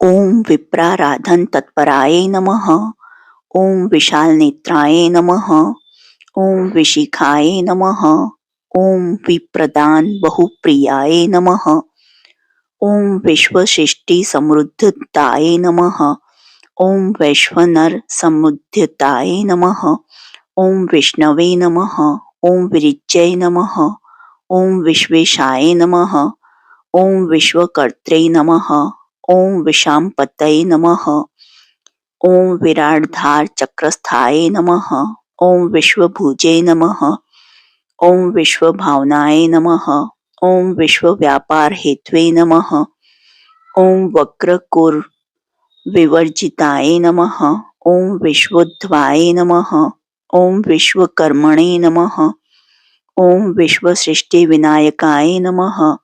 Speaker 1: ओम विप्राराधन तत्पराय नमः। ओम विशाल नेत्राय नमः। ओम विशिखाय नमः। ओम विप्रदान बहुप्रियाय नमः। ओम विश्वशिष्टि समृद्धताय नमः। ओम वैश्वनर समुद्यताय नमः। ओम विष्णवे नमः। ओम विरिच्यै नमः। ओम विश्वेशाय नमः। ओम विश्वकर्त्रे नमः। ओम विशाम्पतये नमः। ओम विराटधार चक्रस्थाय नमः। ओम विश्वभुजे नमः। ओम विश्वभावनाय नमः। ओम विश्वव्यापार हेत्वे नमः। ओम वक्रकुर विवर्जिताय नमः। ओम विश्वोद्भवाय नमः। ओम विश्वकर्मणे नमः। ओम विश्वसृष्टि विनायकाय नमः।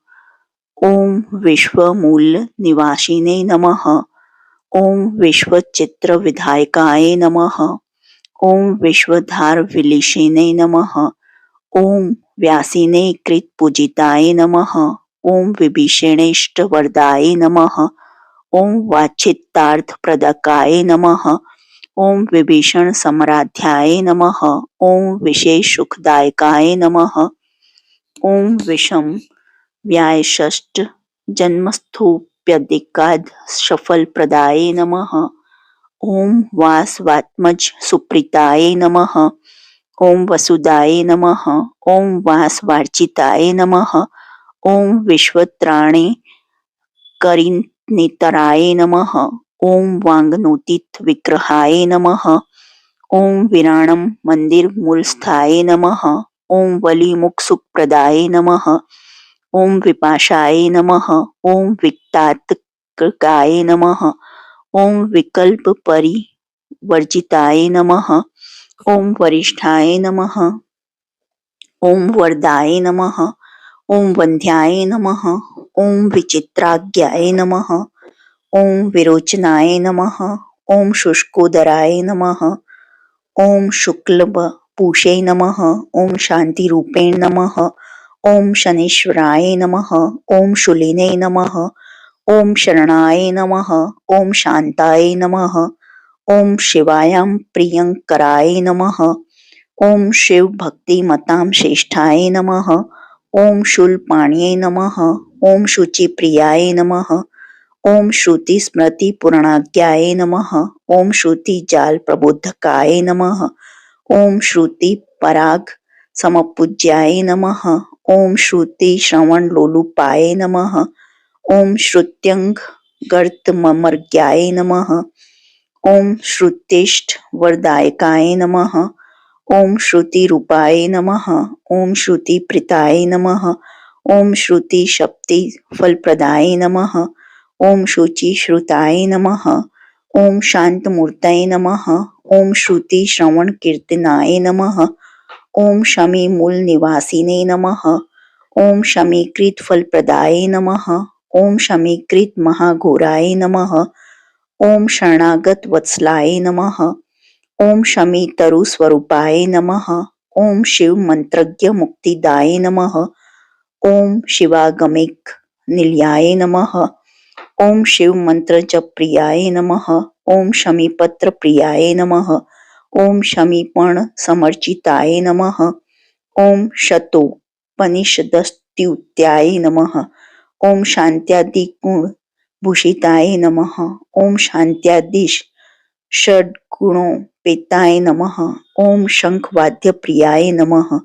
Speaker 1: ओम विश्वमूल निवासिने नमः। ओम विश्वचित्र विधायकाय नमः। ओम विश्वधार विलिशिने नमः। ओम व्यासिने कृत पूजिताय नमः। ओम विभीषणेष्ट वरदाय नमः। ओम वाचितार्थ प्रदकाय नमः। ओम विभीषण समराध्याय नमः। ओम विशेष सुखदायकाय नमः। ओम विषम व्यायषष्ट जन्मस्थोप्यधिकाद सफल प्रदाय नमः। ओम वासवात्मज सुप्रीताय नमः। ओम वसुदाय नमः। ओम वासवार्चिताय नमः। ओम विश्वत्राणे करिनितराय नमः। ओम वांगनोतित विग्रहाय नमः। ओम विराणम मंदिर मूलस्थाय नमः। ओम वलिमुख सुखप्रदाय नमः। ओम विपाशाय नमः। ओम विक्तात्काय नमः। ओम विकल्प परिवर्जिताय नमः। ओम वरिष्ठाय नमः। ओम वरदाय नमः। ओम वंध्याय नमः। ओम विचित्राज्ञाय नमः। ओम विरोचनाय नमः। ओम शुष्कोदराय नमः। ओम शुक्लपूषे नमः। ओम शांतिरूपेण नमः। ओम शनीश्वराय नमः। ओम शूलिने नमः। ओम शरणाय नमः। ओम शांताय नमः। ओम शिवायां प्रियंकराय नमः। ओम शिव भक्ति मतां श्रेष्ठाय नमः। ओम शूलपाण्ये नमः। ओम शुचि प्रियाय नमः। ओम श्रुति स्मृति पूर्णाज्ञाय नमः। ओम श्रुति जाल प्रबोधकाय नमः। ओम श्रुति पराग समपूज्याय नमः। ओम श्रुति श्रवण लोलुपाय नमः। ओम श्रुत्यंग गर्त ममर्ग्याय नमः। ओम श्रुतिष्ठ वरदायकाय नमः। ओम श्रुति रूपाय नमः। ओम श्रुति प्रीताय नमः। ओम श्रुति शक्ति फलप्रदाय नमः। ओम शुचि श्रुताय नमः। ओम शांत मूर्तये नमः। ओम श्रुति श्रवण कीर्तनाय नमः। ओम शमी मूल निवासिने नमः। ओम शमीकृत फलप्रदाय नमः। ओम शमीकृत महाघोराय नमः। ओम शरणागत वत्सलाय नमः। ओम शमी तरु स्वरूपाय नमः। ओम शिव मंत्रज्ञ मुक्तिदाय नमः। ओम शिवागमिक निलयाय नमः। ओम शिव मंत्र जप प्रियाय नमः। ओम शमी पत्र प्रियाय नमः। ओम शमीपर्ण समर्चिताय नमः। ओम शतो पनिषदस्तुत्याय नमः। ओम शांत्यादि गुण भूषिताय नमः। ओम शांत्यादिश षड्गुणों पेताय नमः। ओम शंख वाद्य प्रियाय नमः।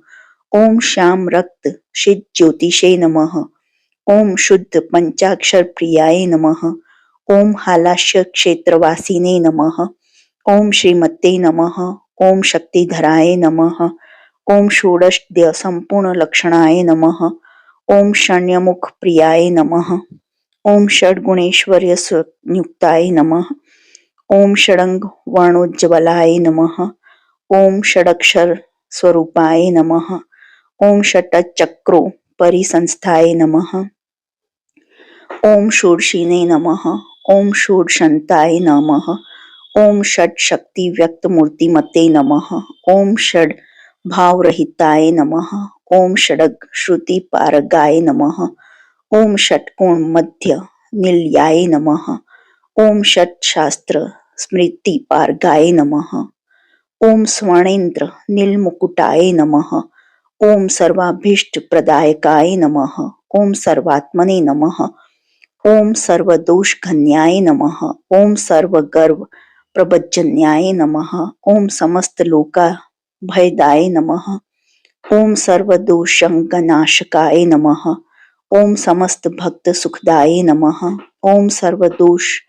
Speaker 1: ओम श्याम रक्त शीत ज्योतिषे नमः। ओम शुद्ध पंचाक्षर प्रियाय नमः। ओम हालास्य क्षेत्रवासिने नमः। ओम श्रीमते नमः। ओम शक्तिधराय नमः। ओम षोडशद्य संपूर्ण लक्षणाय नमः। ओम शण्यमुख प्रियाय नमः। ओम षड्गुणेश्वर्य संयुक्ताय नमः। ओम षडंग वर्णोज्ज्वलाय नमः। ओम षडक्षर स्वरूपाय नमः। ओम षट्चक्रो परिसंस्थाय नमः। ओम षोडशिने नमः। ओम षोडशंताय नमः। ओम षट शक्ति व्यक्त मूर्तिमते नमः। ओम षड भावरहिताय नमः। ओम षडग श्रुति पारगाय नमः। ओम षटकोण मध्य निलयाय नमः। ओम षट शास्त्र स्मृति पारगाय नमः। ओम स्वर्णेन्द्र नीलमुकुटाय नमः। ओम सर्वाभीष्ट प्रदायकाय नमः। ओम सर्वात्मने नमः। ओम सर्वदोषघन्याय नमः। ओम सर्वगर्व प्रभजन्याय नमः। ओम समस्त लोका भयदाय नमः। ओम सर्वदोषंगनाशकाय नमः। ओम समस्त भक्त सुखदाय नमः। ओम सर्वदोष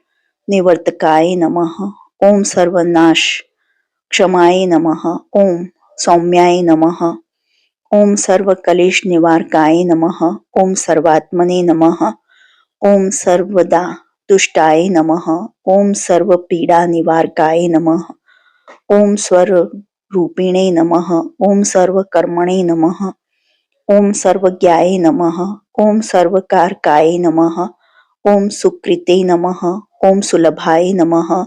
Speaker 1: निवर्तकाय नमः। ओम सर्वनाश क्षमाय नमः। ओम सौम्याय नमः। ओम सर्वकलेश निवारकाय नमः। ओम सर्वात्मने नमः। ओम सर्वदा तुष्टाय नमः। ओम सर्वपीडा निवारकाय नमः। ओम स्वरूपिणे नमः। ओम सर्वकर्मणे नमः। ओम सर्वज्ञाय नमः। ओम सर्वकारकाय नमः। ओम सुकृते नमः। ओम सुलभाय नमः।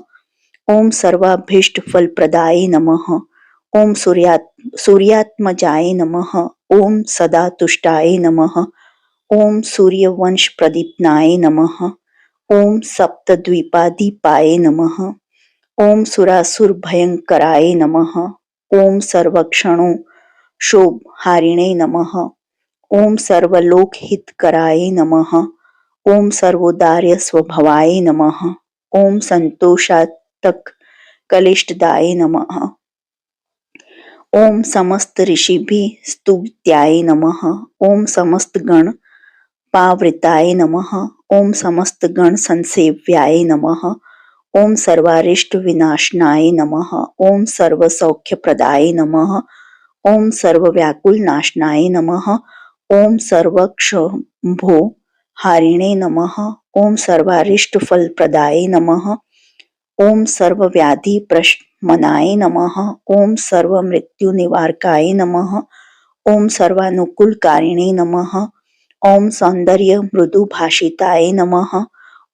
Speaker 1: ओम सर्वाभीष्ट फलप्रदाय नमः। ओम सूर्यात्मजाय नमः। ओम सदा तुष्टाय नमः। ओम सूर्यवंश प्रदीप्नाय नमः। ओम सप्तद्वीपादीपाय नमः। ओम सुरासुर भयंकराय नमः। ओम सर्वक्षणों शोभहारिणे नमः। ओम सर्वलोक हितकराय नमः। ओम सर्वोदार्य स्वभावाय नमः। ओम संतोषात्मक कलिष्ठदाय नमः। ओम समस्त ऋषिभिः स्तुत्याय नमः। ओम समस्त गण पावृताय नमः। ओम समस्त गण संसेव्याय नमः। ओम सर्वारिष्ट विनाशनाय नमः। ओम सर्व सौख्य प्रदाय नमः। ओम सर्वव्याकुल नाशनाय नमः। ओम सर्वक्षोभो हारिणे नमः। ओम सर्वारिष्ट फल प्रदाय नमः। ओम सर्वव्याधि प्रशमनाय नमः। ओम सर्वमृत्यु निवारकाय नमः। ओम सर्वानुकूलकारिणे नमः। ओम सौंदर्य मृदु भाषिताय नमः।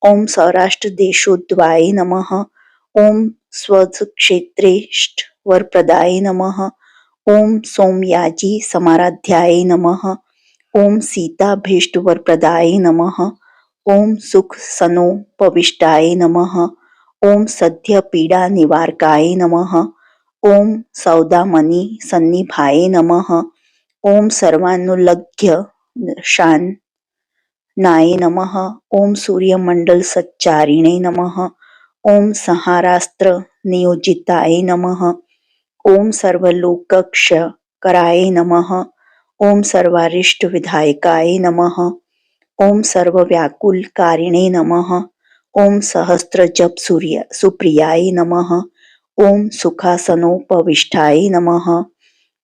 Speaker 1: ओम सौराष्ट्र देशोद्वाय नमः। ओम स्वक्षेत्रेष्ठ वरप्रदाय नमः। ओम सोमयाजी समाराध्याय नमः। ओम सीता भीष्ट वरप्रदाय नमः। ओम सुख सनोपविष्टाय नमः। ओम सद्य पीड़ा निवारकाय नमः। ओम सौदामणि सन्निभाय नमः। ओम सर्वानुलग्य शानाय नमः। ओम सूर्यमंडल सच्चारिणे नमः। ओम संहारास्त्र नियोजिताय नमः। ओम सर्वलोकक्षकराय नमः। ओम सर्वारिष्ट विधायकाय नमः। ओम सर्वव्याकुलकारिणे नमः। ओम सहस्त्र जप सूर्य सुप्रियाय नमः। ओम सुखासनोपविष्टाय नमः।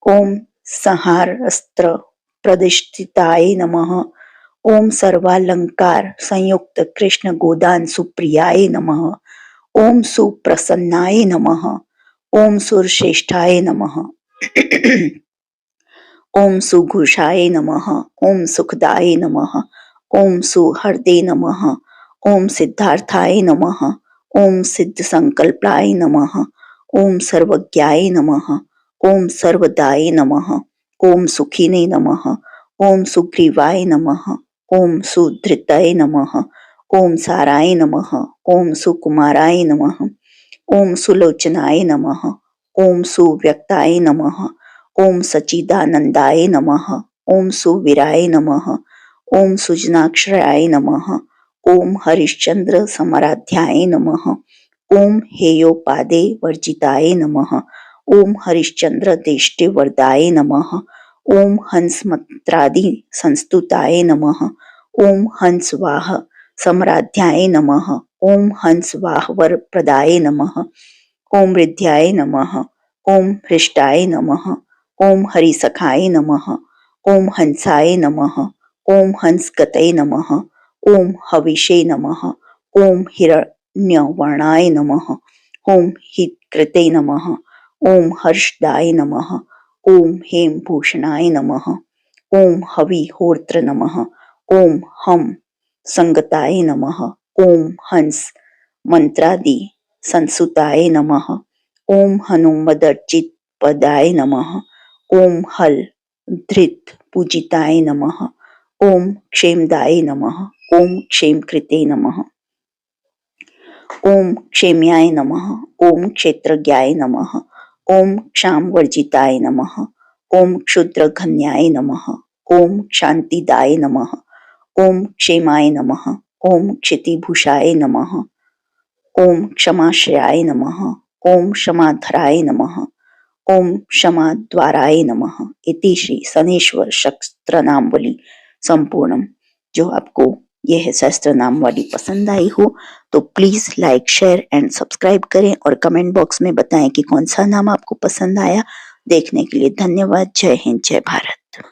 Speaker 1: ओम संहारस्त्र प्रतिष्ठिताय नमः। ओम सर्वालंकार संयुक्त कृष्ण गोदान सुप्रियाय नमः। ओम सुप्रसन्नाय नमः। ओम सुरश्रेष्ठाय नमः। ओम सुघोषाय नमः। ओम सुखदाय नमः। ओम सुहृदे नमः। ओम सिद्धार्थाय नमः। ओम सिद्ध संकल्पाय नमः। ओम सर्वज्ञाय नमः। ओम सर्वदाय नमः। ओम सुखिने नमः। ओम सुग्रीवाय नमः। ओम सुधृताय नमः। ओम साराय नमः। ओम सुकुमाराय नमः। ओम सुलोचनाय नमः। ओम सुव्यक्ताय नमः। ओम सच्चिदानंदाय नमः। ओम सुवीराय नमः। ओम सुजनाक्षराय नमः। ओम हरिश्चंद्र समराध्याय नमः। ओम हेयोपादे वर्जिताय नमः। ओम हरिश्चंद्र देष्टे वरदाय नमः। ओम हंसमत्रादि संस्तुताय नमः। ओम हंसवाह समराध्याय नमः। ओम हंसवाह वरप्रदाय नमः। ओम हृद्याय नमः। ओम हृष्टाय नमः। ओम हरिसखाय नमः। ओम हंसाय नमः। ओम हंसगतये नमः। ओम हविषे नमः। ओम हिरण्यवर्णाय नमः। ओम हितकृते नमः। ओम हर्षदाय नमः। ओम हेमभूषणाय नमः। ओम हविहोत्र नमः। ओम हम संगताय नमः। ओम हंस मंत्रादि संसुताय नमः। ओम हनुमदर्चित पदाय नमः। ओम हल धृत पूजिताय नमः। ओम क्षेमदाय नमः। ओम क्षेमकृते नमः। ओम क्षेम्याय नमः। ओम क्षेत्रज्ञाय नमः। ओम क्षामवर्जिताय नमः। ओम क्षुद्रघन्याय नमः। ओम शांतिदाय नमः। ओम क्षेमाय नमः। ओम क्षितिभूषाय नमः। ओम क्षमाश्रयाय नमः। ओम क्षमाधराय नमः। ओम क्षमाद्वाराय नमः। इति श्री शनेश्वर शस्त्र नामवली संपूर्णम। जो आपको यह सहस्त्र नाम वाली पसंद आई हो तो please like share and subscribe करें और कमेंट बॉक्स में बताएं कि कौन सा नाम आपको पसंद आया। देखने के लिए धन्यवाद। जय हिंद, जय भारत।